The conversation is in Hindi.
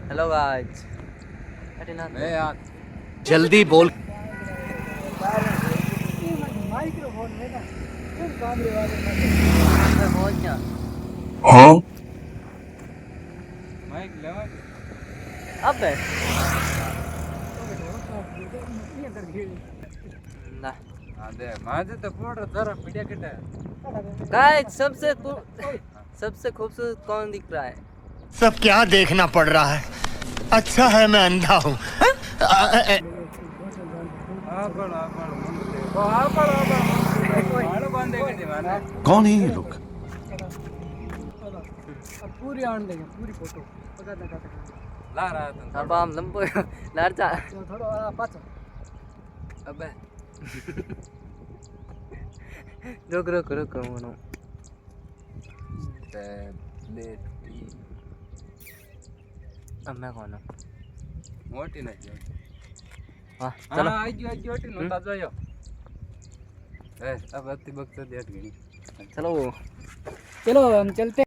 हेलो गाइस अरे ना ए यार जल्दी बोल। माइक्रोफोन में ना फिर कैमरे वाले मैं पहुंच गया हाँ माइक लेवा अब है ना अरे माजे तो फोटो जरा मीडिया किटे गाइस सबसे खूबसूरत कौन दिख रहा है सब क्या देखना पड़ रहा है। अच्छा है मैं अंधा हूँ। कौन है ये लोग? अब पूरी आन देंगे पूरी फोटो पता लगा ला रहा था अब हम लंबो लड़चा थोड़ा पाछो अबे रुक रुक रुक मनो बेटी अब मैं कौन हूँ मोटी नहीं जो हाँ चलो चलो आई जो टी नोटा जायो ए अब अति वक्त देख गई चलो चलो हम चलते